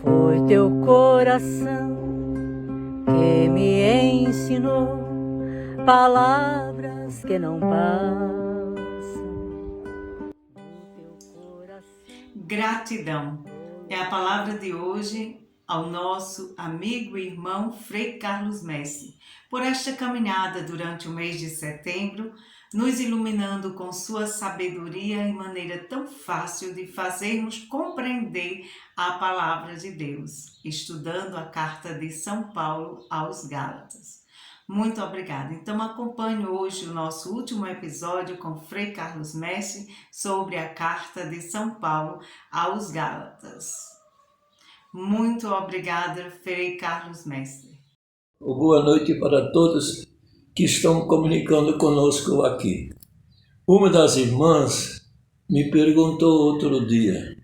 Foi teu coração que me ensinou palavras que não passam. Gratidão é a palavra de hoje ao nosso amigo e irmão Frei Carlos Messi, por esta caminhada durante o mês de setembro, nos iluminando com sua sabedoria e maneira tão fácil de fazermos compreender a palavra de Deus, estudando a carta de São Paulo aos Gálatas. Muito obrigada. Então acompanhe hoje o nosso último episódio com Frei Carlos Messi sobre a carta de São Paulo aos Gálatas. Muito obrigada, Frei Carlos Messi. Boa noite para todos que estão comunicando conosco aqui. Uma das irmãs me perguntou outro dia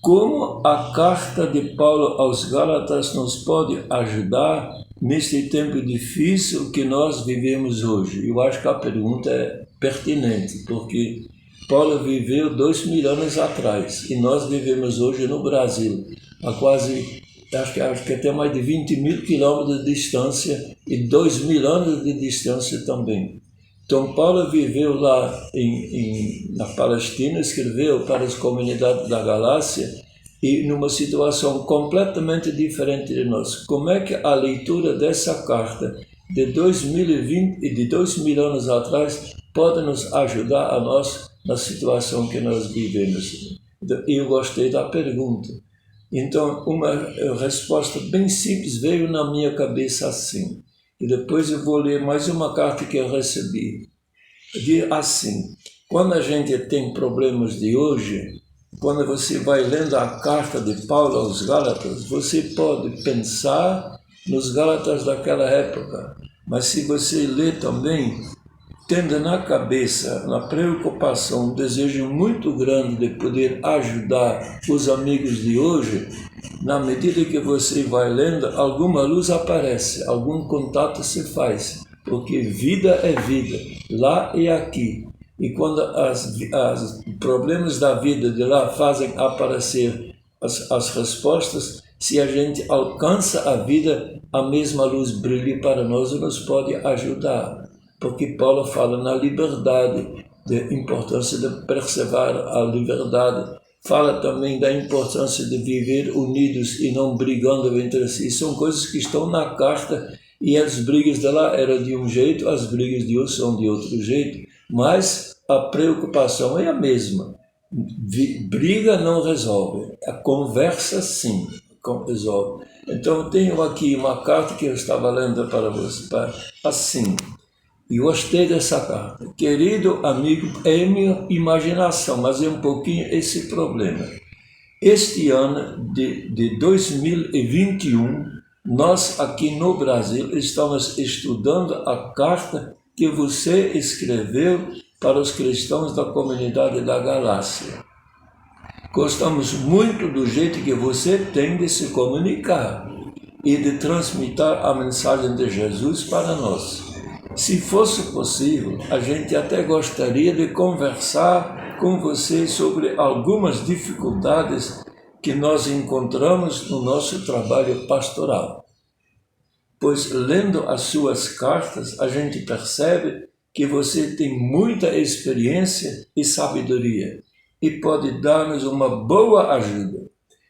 como a carta de Paulo aos Gálatas nos pode ajudar neste tempo difícil que nós vivemos hoje. Eu acho que a pergunta é pertinente, porque Paulo viveu 2000 anos atrás e nós vivemos hoje no Brasil, a quase, acho que até mais de 20 mil quilômetros de distância e 2000 anos de distância também. Então Paulo viveu lá na Palestina, escreveu para as comunidades da Galácia e numa situação completamente diferente de nós. Como é que a leitura dessa carta de 2020 e de 2000 anos atrás pode nos ajudar a nós na situação que nós vivemos? Eu gostei da pergunta. Então, uma resposta bem simples veio na minha cabeça assim. E depois eu vou ler mais uma carta que eu recebi. Diz assim: quando a gente tem problemas de hoje, quando você vai lendo a carta de Paulo aos Gálatas, você pode pensar nos Gálatas daquela época. Mas se você lê também, tendo na cabeça, na preocupação, um desejo muito grande de poder ajudar os amigos de hoje, na medida que você vai lendo, alguma luz aparece, algum contato se faz, porque vida é vida, lá e aqui. E quando os problemas da vida de lá fazem aparecer as respostas, se a gente alcança a vida, a mesma luz brilha para nós e nos pode ajudar. Porque Paulo fala na liberdade, da importância de preservar a liberdade. Fala também da importância de viver unidos e não brigando entre si. São coisas que estão na carta e as brigas de lá eram de um jeito, as brigas de hoje são de outro jeito. Mas a preocupação é a mesma. Briga não resolve, a conversa sim resolve. Então eu tenho aqui uma carta que eu estava lendo para você, assim. E gostei dessa carta. Querido amigo, é minha imaginação, mas é um pouquinho esse problema. Este ano de 2021, nós aqui no Brasil estamos estudando a carta que você escreveu para os cristãos da comunidade da Galácia. Gostamos muito do jeito que você tem de se comunicar e de transmitir a mensagem de Jesus para nós. Se fosse possível, a gente até gostaria de conversar com você sobre algumas dificuldades que nós encontramos no nosso trabalho pastoral. Pois, lendo as suas cartas, a gente percebe que você tem muita experiência e sabedoria e pode dar-nos uma boa ajuda.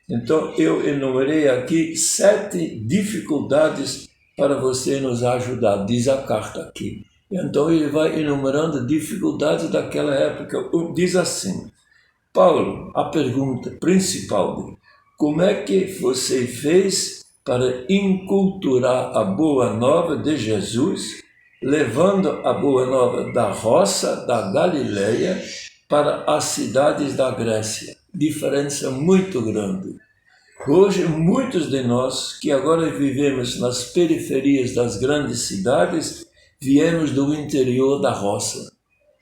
Então, eu enumerei aqui 7 dificuldades para você nos ajudar, diz a carta aqui. Então ele vai enumerando dificuldades daquela época. Diz assim: Paulo, a pergunta principal, como é que você fez para inculturar a boa nova de Jesus, levando a boa nova da roça da Galileia para as cidades da Grécia? Diferença muito grande. Hoje, muitos de nós que agora vivemos nas periferias das grandes cidades, viemos do interior da roça.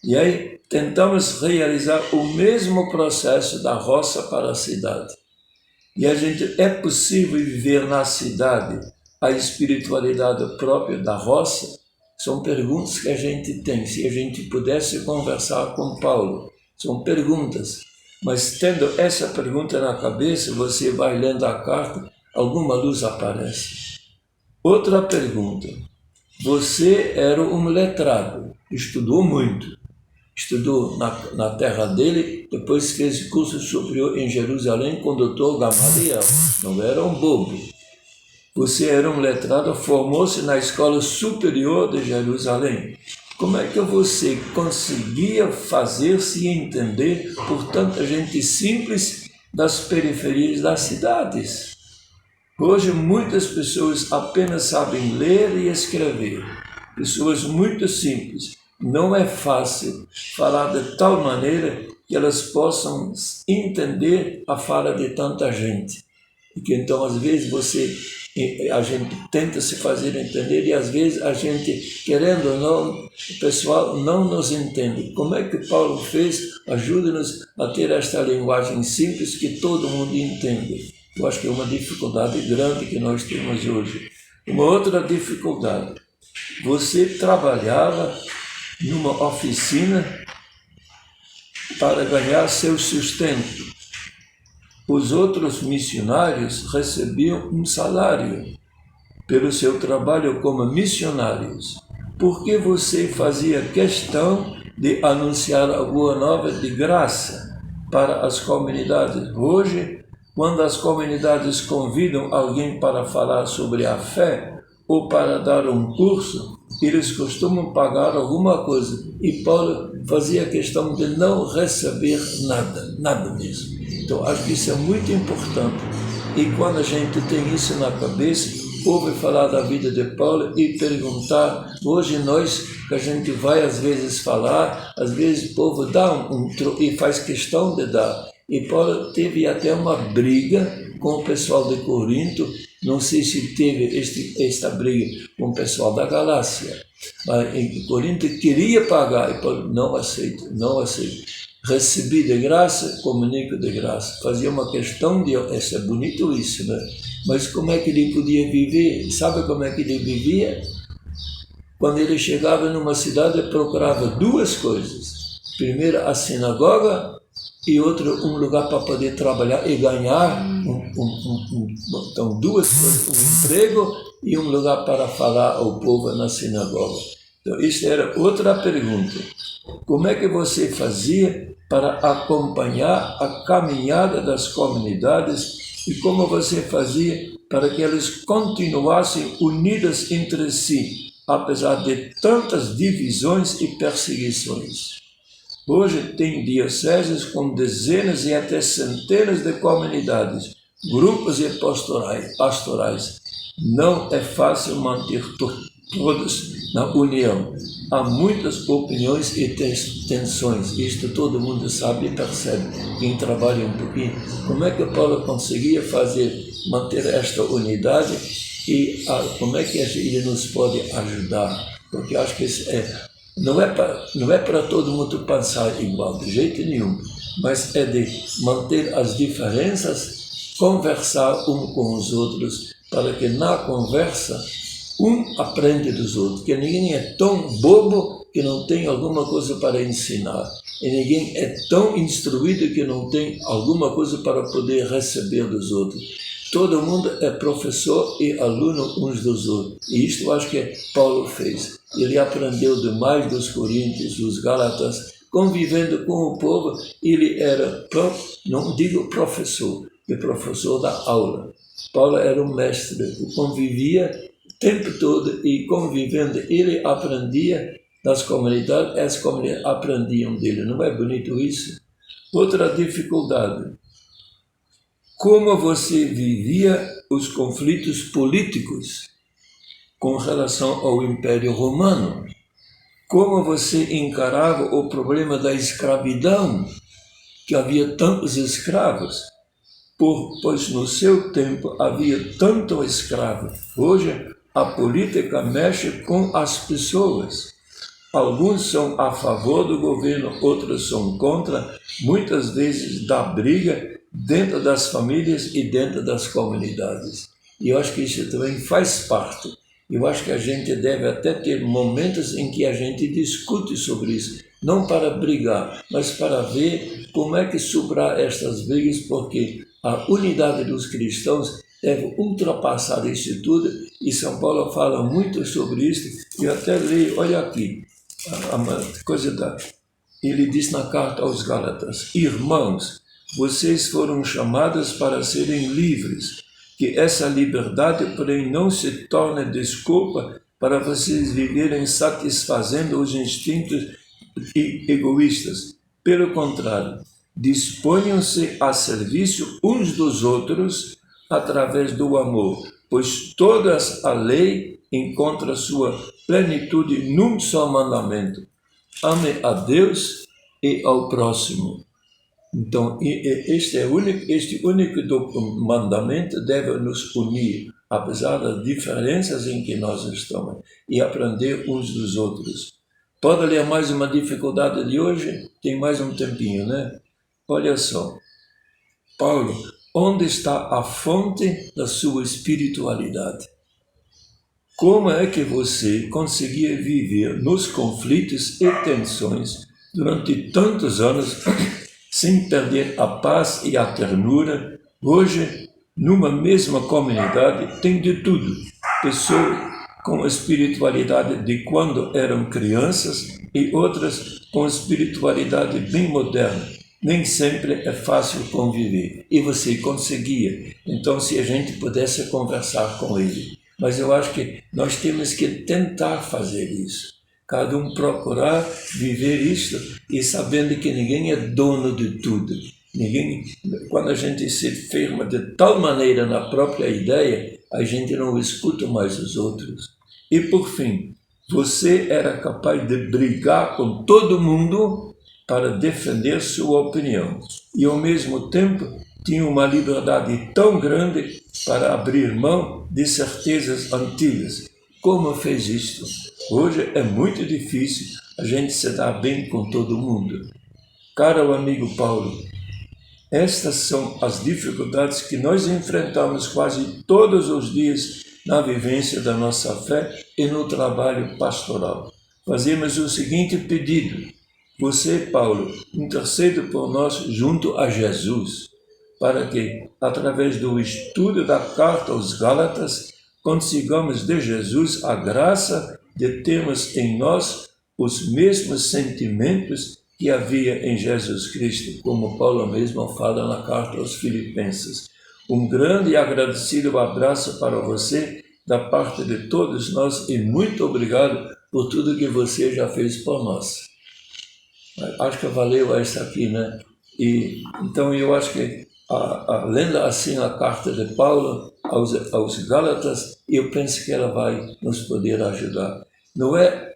E aí tentamos realizar o mesmo processo da roça para a cidade. E é possível viver na cidade a espiritualidade própria da roça? São perguntas que a gente tem. Se a gente pudesse conversar com Paulo, são perguntas. Mas tendo essa pergunta na cabeça, você vai lendo a carta, alguma luz aparece. Outra pergunta. Você era um letrado, estudou muito. Estudou na terra dele, depois fez curso superior em Jerusalém com o Dr. Gamaliel. Não era um bobo. Você era um letrado, formou-se na Escola Superior de Jerusalém. Como é que você conseguia fazer-se entender por tanta gente simples das periferias das cidades? Hoje muitas pessoas apenas sabem ler e escrever. Pessoas muito simples. Não é fácil falar de tal maneira que elas possam entender a fala de tanta gente. E que então às vezes a gente tenta se fazer entender e às vezes a gente, querendo ou não, o pessoal não nos entende. Como é que Paulo fez? Ajuda-nos a ter esta linguagem simples que todo mundo entende. Eu acho que é uma dificuldade grande que nós temos hoje. Uma outra dificuldade. Você trabalhava numa oficina para ganhar seu sustento. Os outros missionários recebiam um salário pelo seu trabalho como missionários. Por que você fazia questão de anunciar a boa nova de graça para as comunidades? Hoje, quando as comunidades convidam alguém para falar sobre a fé ou para dar um curso, eles costumam pagar alguma coisa. E Paulo fazia questão de não receber nada mesmo. Então, acho que isso é muito importante. E quando a gente tem isso na cabeça, ouve falar da vida de Paulo e perguntar, hoje nós, que a gente vai às vezes falar, às vezes o povo dá e faz questão de dar. E Paulo teve até uma briga com o pessoal de Corinto, não sei se teve esta briga com o pessoal da Galácia, mas em Corinto queria pagar, e Paulo não aceita. Recebi de graça, comunico de graça. Fazia uma questão de... Isso é bonito isso, né? Mas como é que ele podia viver? Sabe como é que ele vivia? Quando ele chegava numa cidade, ele procurava duas coisas. Primeiro, a sinagoga e outro, um lugar para poder trabalhar e ganhar. Então, duas coisas. Um emprego e um lugar para falar ao povo na sinagoga. Então, isso era outra pergunta. Como é que você fazia para acompanhar a caminhada das comunidades e como você fazia para que elas continuassem unidas entre si, apesar de tantas divisões e perseguições? Hoje tem dioceses com dezenas e até centenas de comunidades, grupos e pastorais. Não é fácil manter todos na união. Há muitas opiniões e tensões. Isto todo mundo sabe e percebe, quem trabalha um pouquinho. Como é que Paulo conseguia manter esta unidade e como é que ele nos pode ajudar? Porque acho que isso não é para todo mundo pensar igual, de jeito nenhum, mas é de manter as diferenças, conversar um com os outros, para que na conversa um aprende dos outros, que ninguém é tão bobo que não tem alguma coisa para ensinar, e ninguém é tão instruído que não tem alguma coisa para poder receber dos outros. Todo mundo é professor e aluno uns dos outros, e isto eu acho que Paulo fez. Ele aprendeu demais dos coríntios, dos gálatas, convivendo com o povo. Ele era, não digo professor, é professor da aula. Paulo era um mestre, convivia o tempo todo e convivendo, ele aprendia das comunidades, as comunidades aprendiam dele. Não é bonito isso? Outra dificuldade. Como você vivia os conflitos políticos com relação ao Império Romano? Como você encarava o problema da escravidão, que havia tantos escravos? Pois no seu tempo havia tanto escravo. Hoje a política mexe com as pessoas. Alguns são a favor do governo, outros são contra. Muitas vezes dá briga dentro das famílias e dentro das comunidades. E eu acho que isso também faz parte. Eu acho que a gente deve até ter momentos em que a gente discute sobre isso. não para brigar, mas para ver como é que superar estas brigas, porque a unidade dos cristãos deve ultrapassar isso tudo, e São Paulo fala muito sobre isso, e até leio, olha aqui, ele diz na carta aos Gálatas: irmãos, vocês foram chamados para serem livres, que essa liberdade, porém, não se torne desculpa para vocês viverem satisfazendo os instintos egoístas. Pelo contrário, disponham-se a serviço uns dos outros através do amor, pois toda a lei encontra sua plenitude num só mandamento: ame a Deus e ao próximo. Então, este único mandamento deve nos unir, apesar das diferenças em que nós estamos, e aprender uns dos outros. Pode ler mais uma dificuldade de hoje? Tem mais um tempinho, né? Olha só. Paulo, onde está a fonte da sua espiritualidade? Como é que você conseguia viver nos conflitos e tensões durante tantos anos sem perder a paz e a ternura? Hoje, numa mesma comunidade, tem de tudo. Pessoas com a espiritualidade de quando eram crianças e outras com a espiritualidade bem moderna. Nem sempre é fácil conviver. E você conseguia. Então, se a gente pudesse conversar com ele. Mas eu acho que nós temos que tentar fazer isso. Cada um procurar viver isto e sabendo que ninguém é dono de tudo. Quando a gente se firma de tal maneira na própria ideia, a gente não escuta mais os outros. E por fim, você era capaz de brigar com todo mundo para defender sua opinião. E ao mesmo tempo tinha uma liberdade tão grande para abrir mão de certezas antigas. Como fez isto? Hoje é muito difícil a gente se dar bem com todo mundo. Caro amigo Paulo, estas são as dificuldades que nós enfrentamos quase todos os dias na vivência da nossa fé e no trabalho pastoral. Fazemos o seguinte pedido: você, Paulo, intercede por nós junto a Jesus, para que, através do estudo da carta aos Gálatas, consigamos de Jesus a graça de termos em nós os mesmos sentimentos que havia em Jesus Cristo, como Paulo mesmo fala na carta aos Filipenses. Um grande e agradecido abraço para você, da parte de todos nós, e muito obrigado por tudo que você já fez por nós. Acho que valeu essa aqui, né? Então eu acho que, lendo assim a carta de Paulo aos Gálatas, eu penso que ela vai nos poder ajudar. Não é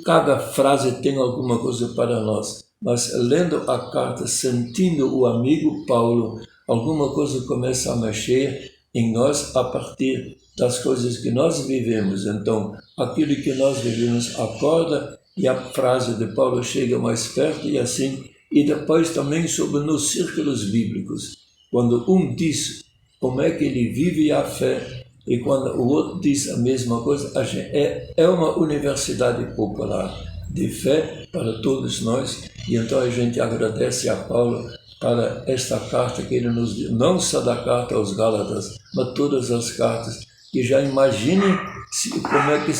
cada frase tem alguma coisa para nós, mas lendo a carta, sentindo o amigo Paulo, alguma coisa começa a mexer em nós a partir das coisas que nós vivemos. Então, aquilo que nós vivemos acorda e a frase de Paulo chega mais perto e assim, e depois também sobre nos círculos bíblicos, quando um diz como é que ele vive a fé, e quando o outro diz a mesma coisa, é uma universidade popular de fé para todos nós, e então a gente agradece a Paulo para esta carta que ele nos deu, não só da carta aos Gálatas, mas todas as cartas, que já imaginem como é que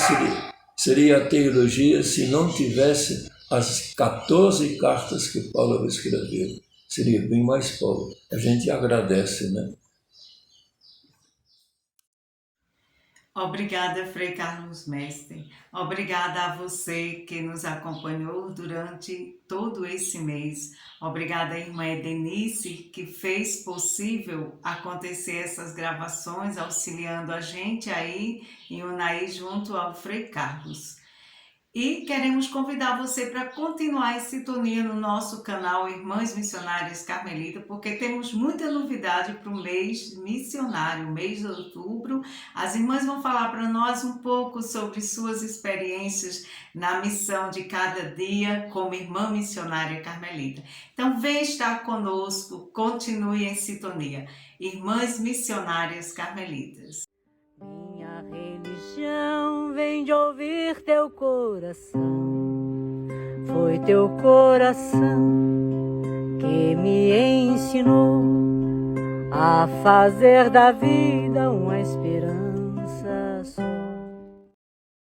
seria a teologia se não tivesse as 14 cartas que Paulo escreveu. Seria bem mais pobre. A gente agradece, né? Obrigada, Frei Carlos Mestre. Obrigada a você que nos acompanhou durante todo esse mês. Obrigada, irmã Edenice, que fez possível acontecer essas gravações, auxiliando a gente aí em Unai junto ao Frei Carlos. E queremos convidar você para continuar em sintonia no nosso canal Irmãs Missionárias Carmelita, porque temos muita novidade para o mês missionário, mês de outubro. As irmãs vão falar para nós um pouco sobre suas experiências na missão de cada dia como irmã missionária carmelita. Então, vem estar conosco, continue em sintonia. Irmãs Missionárias Carmelitas. Minha religião vem de ouvir teu coração, Foi teu coração que me ensinou a fazer da vida uma esperança.